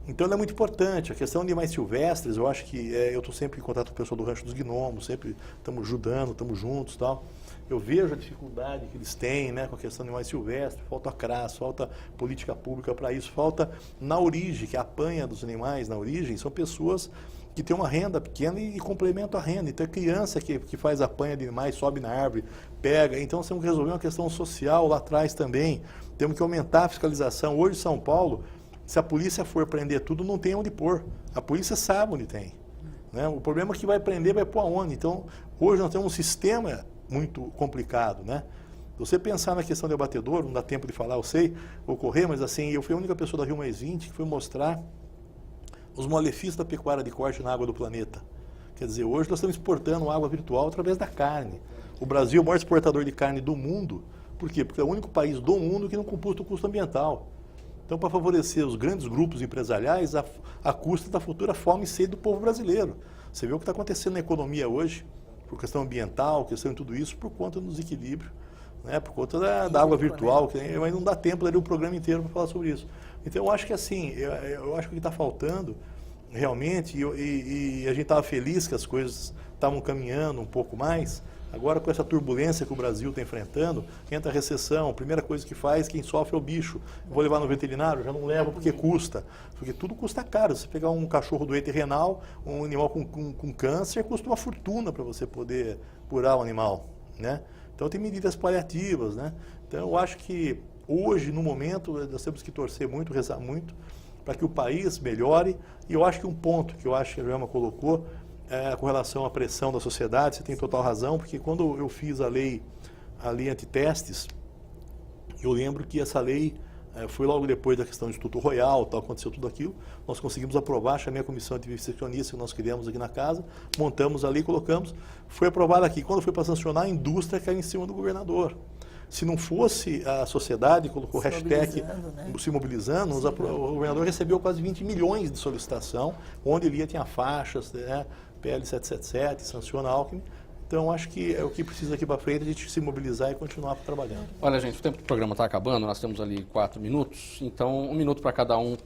então ela é muito importante. A questão de animais silvestres, eu acho que eu estou sempre em contato com o pessoal do Rancho dos Gnomos, sempre estamos ajudando, estamos juntos e tal. Eu vejo a dificuldade que eles têm, né, com a questão de animais silvestres, falta CRAS, falta política pública para isso, falta na origem, que apanha dos animais na origem, são pessoas que têm uma renda pequena e complementam a renda. Então é criança que faz apanha de animais, sobe na árvore, pega. Então nós temos que resolver uma questão social lá atrás também. Temos que aumentar a fiscalização. Hoje em São Paulo, se a polícia for prender tudo, não tem onde pôr. A polícia sabe onde tem. Né? O problema é que vai prender, vai pôr aonde. Então, hoje nós temos um sistema muito complicado, né? Você pensar na questão do abatedouro, não dá tempo de falar, eu sei, vou correr, mas assim, eu fui a única pessoa da Rio Mais 20 que foi mostrar os malefícios da pecuária de corte na água do planeta. Quer dizer, hoje nós estamos exportando água virtual através da carne. O Brasil é o maior exportador de carne do mundo. Por quê? Porque é o único país do mundo que não computa o custo ambiental. Então, para favorecer os grandes grupos empresariais, a custa da futura fome e sede do povo brasileiro. Você vê o que está acontecendo na economia hoje, por questão ambiental, questão de tudo isso, por conta do desequilíbrio, né? Por conta da água virtual, mas não dá tempo de ler o programa inteiro para falar sobre isso. Então, eu acho que assim, eu acho que o que está faltando realmente, e a gente estava feliz que as coisas estavam caminhando um pouco mais. Agora, com essa turbulência que o Brasil está enfrentando, entra a recessão, a primeira coisa que faz, quem sofre é o bicho. Eu vou levar no veterinário, já não levo porque custa. Porque tudo custa caro. Você pegar um cachorro doente renal, um animal com câncer, custa uma fortuna para você poder curar o animal. Né? Então, tem medidas paliativas. Né? Então, eu acho que hoje, no momento, nós temos que torcer muito, rezar muito, para que o país melhore. E eu acho que um ponto que eu acho que a Joelma colocou, com relação à pressão da sociedade, você tem total razão, porque quando eu fiz a lei antitestes, eu lembro que essa lei foi logo depois da questão do Instituto Royal, tal, aconteceu tudo aquilo, nós conseguimos aprovar, chamei a comissão de seccionista que nós criamos aqui na casa, montamos a lei, colocamos, foi aprovada aqui. Quando foi para sancionar, a indústria caiu em cima do governador. Se não fosse a sociedade, colocou hashtag se mobilizando, o governador recebeu quase 20 milhões de solicitação, onde ele tinha faixas, né, PL 777, sanciona Alckmin. Então, acho que é o que precisa aqui para frente, a gente se mobilizar e continuar trabalhando. Olha, gente, o tempo do programa está acabando, nós temos ali 4 minutos, então 1 minuto para cada um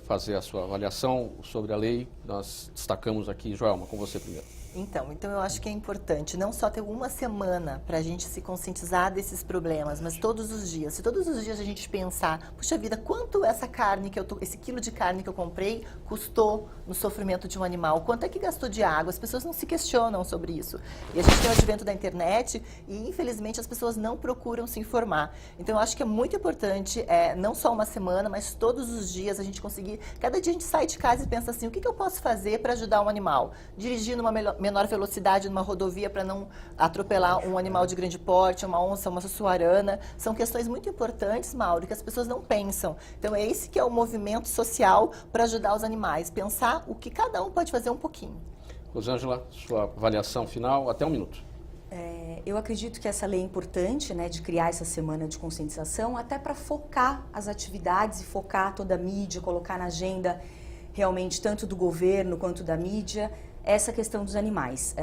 fazer a sua avaliação sobre a lei. Nós destacamos aqui, Joelma, com você primeiro. Então eu acho que é importante não só ter uma semana para a gente se conscientizar desses problemas, mas todos os dias. Se todos os dias a gente pensar, puxa vida, quanto essa carne esse quilo de carne que eu comprei custou no sofrimento de um animal? Quanto é que gastou de água? As pessoas não se questionam sobre isso. E a gente tem o advento da internet e, infelizmente, as pessoas não procuram se informar. Então, eu acho que é muito importante, não só uma semana, mas todos os dias a gente conseguir... Cada dia a gente sai de casa e pensa assim, o que eu posso fazer para ajudar um animal? Dirigir numa menor velocidade numa rodovia para não atropelar um animal de grande porte, uma onça, uma sussuarana. São questões muito importantes, Mauro, que as pessoas não pensam. Então, é esse que é o movimento social para ajudar os animais. Pensar o que cada um pode fazer um pouquinho. Rosângela, sua avaliação final, até 1 minuto. Eu acredito que essa lei é importante, né, de criar essa semana de conscientização, até para focar as atividades e focar toda a mídia, colocar na agenda realmente tanto do governo quanto da mídia, essa questão dos animais.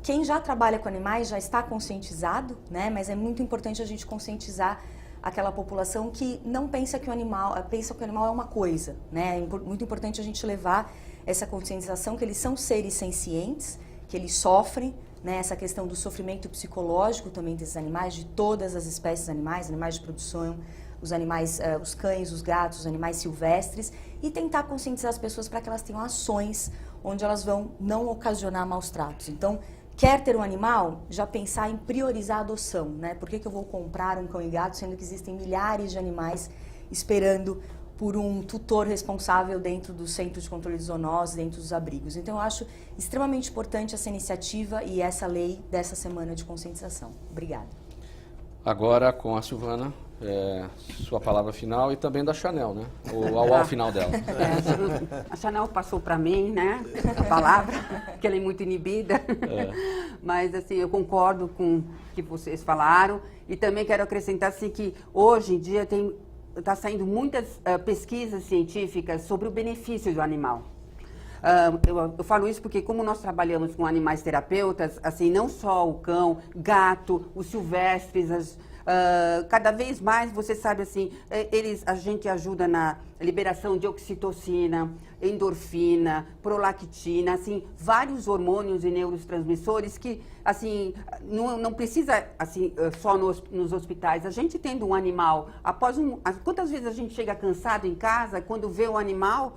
Quem já trabalha com animais já está conscientizado, né? Mas é muito importante a gente conscientizar aquela população que não pensa que o animal é uma coisa, né? É muito importante a gente levar essa conscientização que eles são seres sencientes, que eles sofrem, né? Essa questão do sofrimento psicológico também desses animais, de todas as espécies animais de produção, os animais, os cães, os gatos, os animais silvestres, e tentar conscientizar as pessoas para que elas tenham ações onde elas vão não ocasionar maus tratos. Então, quer ter um animal? Já pensar em priorizar a adoção, né? Por que eu vou comprar um cão e gato, sendo que existem milhares de animais esperando por um tutor responsável dentro do Centro de Controle de Zoonoses, dentro dos abrigos. Então, eu acho extremamente importante essa iniciativa e essa lei dessa semana de conscientização. Obrigada. Agora, com a Silvana, sua palavra final e também da Chanel, né? Ao final dela. A Chanel passou para mim, né, a palavra, que ela é muito inibida. Mas, assim, eu concordo com o que vocês falaram e também quero acrescentar, assim, que hoje em dia está saindo muitas pesquisas científicas sobre o benefício do animal. Eu falo isso porque, como nós trabalhamos com animais terapeutas, assim, não só o cão, gato, os silvestres, cada vez mais, você sabe, assim, a gente ajuda na liberação de oxitocina, endorfina, prolactina, assim, vários hormônios e neurotransmissores que, assim, não precisa, assim, só nos hospitais. A gente tendo um animal, quantas vezes a gente chega cansado em casa, quando vê o animal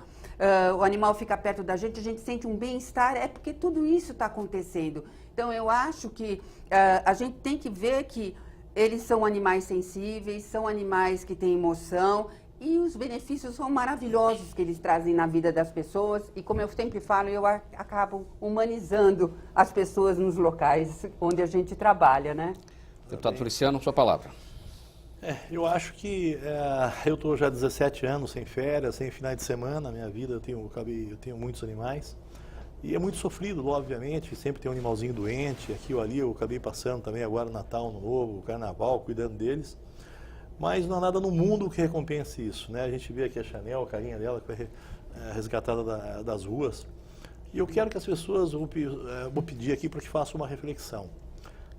fica perto da gente, a gente sente um bem-estar, é porque tudo isso está acontecendo. Então, eu acho que a gente tem que ver que eles são animais sensíveis, são animais que têm emoção e os benefícios são maravilhosos que eles trazem na vida das pessoas. E, como eu sempre falo, eu acabo humanizando as pessoas nos locais onde a gente trabalha, né? Deputado Feliciano, sua palavra. Eu acho que eu estou já há 17 anos sem férias, sem finais de semana na minha vida, eu tenho muitos animais. E é muito sofrido, obviamente, sempre tem um animalzinho doente, aqui ou ali, eu acabei passando também agora Natal, Ano Novo, Carnaval, cuidando deles. Mas não há nada no mundo que recompense isso, né? A gente vê aqui a Chanel, a carinha dela, que foi resgatada das ruas. E eu quero que as pessoas, vou pedir aqui para que façam uma reflexão.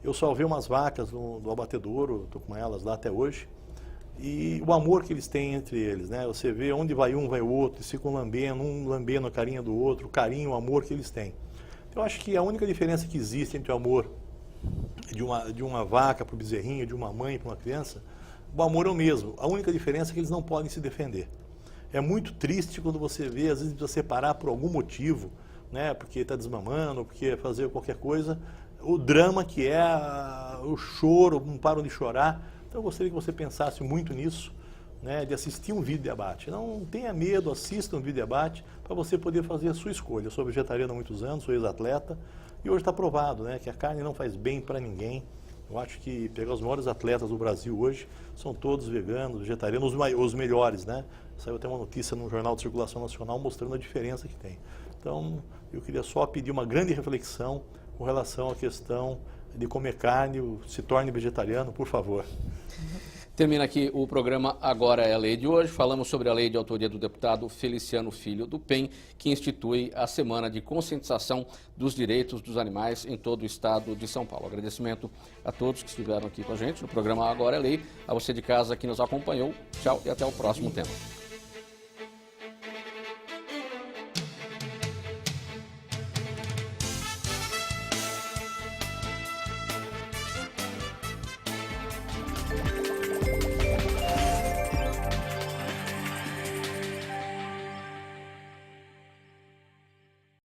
Eu salvei umas vacas do abatedouro, estou com elas lá até hoje, e o amor que eles têm entre eles, né? Você vê onde vai um, vai o outro, eles ficam lambendo, um lambendo a carinha do outro, o carinho, o amor que eles têm. Então, eu acho que a única diferença que existe entre o amor de uma vaca para o bezerrinho, de uma mãe para uma criança, o amor é o mesmo. A única diferença é que eles não podem se defender. É muito triste quando você vê, às vezes, precisa separar por algum motivo, né? Porque está desmamando, porque fazer qualquer coisa, o drama que é, o choro, não param de chorar. Então, eu gostaria que você pensasse muito nisso, né, de assistir um vídeo debate. Não tenha medo, assista um vídeo debate para você poder fazer a sua escolha. Eu sou vegetariano há muitos anos, sou ex-atleta e hoje está provado, né, que a carne não faz bem para ninguém. Eu acho que pegar os maiores atletas do Brasil hoje são todos veganos, vegetarianos, os melhores, né? Saiu até uma notícia no Jornal de Circulação Nacional mostrando a diferença que tem. Então, eu queria só pedir uma grande reflexão com relação à questão de comer carne, se torne vegetariano, por favor. Termina aqui o programa Agora é a Lei de hoje. Falamos sobre a lei de autoria do deputado Feliciano Filho do PEN, que institui a Semana de Conscientização dos Direitos dos Animais em todo o estado de São Paulo. Agradecimento a todos que estiveram aqui com a gente no programa Agora é a Lei. A você de casa que nos acompanhou. Tchau e até o próximo tema.